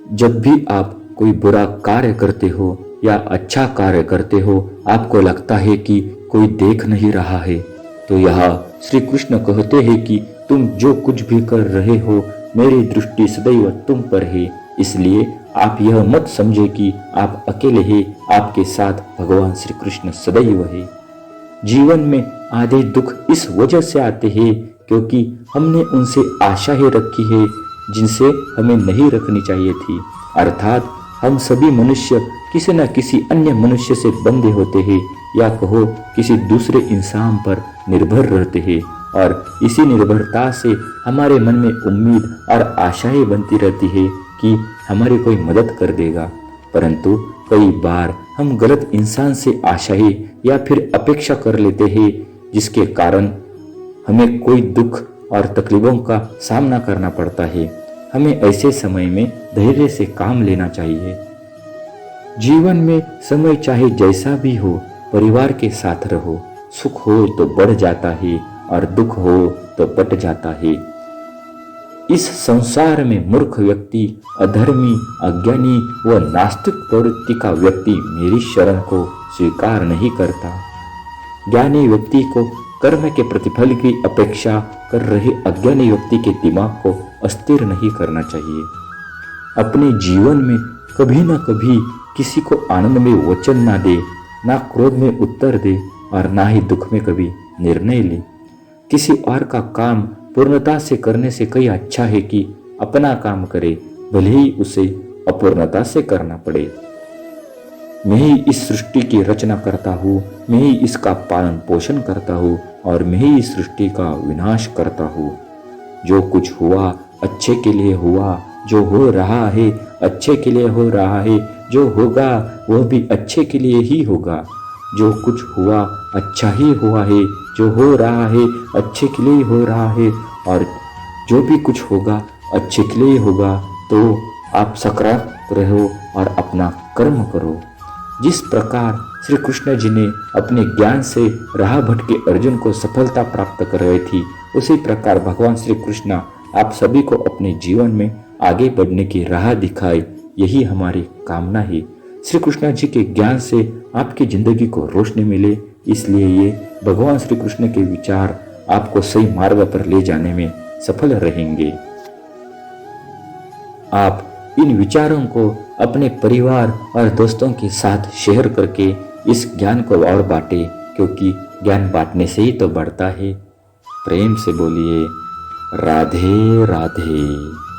जब भी आप कोई बुरा कार्य करते हो या अच्छा कार्य करते हो, आपको लगता है कि कोई देख नहीं रहा है, तो यह श्री कृष्ण कहते हैं कि तुम जो कुछ भी कर रहे हो, मेरी दृष्टि सदैव तुम पर है। इसलिए आप यह मत समझे कि आप अकेले हैं, आपके साथ भगवान श्री कृष्ण सदैव है। जीवन में आधे दुख इस वजह से आते हैं क्योंकि हमने उनसे आशाएं रखी है जिनसे हमें नहीं रखनी चाहिए थी। अर्थात हम सभी मनुष्य किसी न किसी अन्य मनुष्य से बंधे होते हैं, या कहो किसी दूसरे इंसान पर निर्भर रहते हैं, और इसी निर्भरता से हमारे मन में उम्मीद और आशाएं बनती रहती है कि हमारी कोई मदद कर देगा। परंतु कई बार हम गलत इंसान से आशाएं या फिर अपेक्षा कर लेते हैं, जिसके कारण हमें कोई दुख और तकलीफों का सामना करना पड़ता है। हमें ऐसे समय में धैर्य से काम लेना चाहिए। जीवन में समय चाहे जैसा भी हो, परिवार के साथ रहो। सुख हो तो बढ़ जाता है और दुख हो तो बट जाता है। इस संसार में मूर्ख व्यक्ति, अधर्मी, अज्ञानी व नास्तिक प्रवृत्ति का व्यक्ति मेरी शरण को स्वीकार नहीं करता। ज्ञानी व्यक्ति को कर्म के प्रतिफल की अपेक्षा कर रहे अज्ञानी व्यक्ति के दिमाग को अस्थिर नहीं करना चाहिए। अपने जीवन में कभी न कभी किसी को आनंद में वचन ना दे, ना क्रोध में उत्तर दे और ना ही दुख में कभी निर्णय ले। किसी और का काम पूर्णता से करने से कहीं अच्छा है कि अपना काम करे, भले ही उसे अपूर्णता से करना पड़े। मैं ही इस सृष्टि की रचना करता हूँ, मैं ही इसका पालन पोषण करता हूँ और मैं ही इस सृष्टि का विनाश करता हूँ। जो कुछ हुआ अच्छे के लिए हुआ, जो हो रहा है अच्छे के लिए हो रहा है, जो होगा वह भी अच्छे के लिए ही होगा। जो कुछ हुआ अच्छा ही हुआ है, जो हो रहा है अच्छे के लिए ही हो रहा है, और जो भी कुछ होगा अच्छे के लिए होगा। तो आप सकारात्मक रहो और अपना कर्म करो। जिस प्रकार श्री कृष्ण जी ने अपने ज्ञान से राह भटके अर्जुन को सफलता प्राप्त कर रही थी, उसी प्रकार भगवान श्री कृष्ण आप सभी को अपने जीवन में आगे बढ़ने की राह दिखाए, यही हमारी कामना है। श्री कृष्ण जी के ज्ञान से आपकी जिंदगी को रोशनी मिले, इसलिए ये भगवान श्री कृष्ण के विचार आपको सही मार्ग पर ले जाने में सफल रहेंगे। आप इन विचारों को अपने परिवार और दोस्तों के साथ शेयर करके इस ज्ञान को और बांटे, क्योंकि ज्ञान बांटने से ही तो बढ़ता है। प्रेम से बोलिए राधे राधे।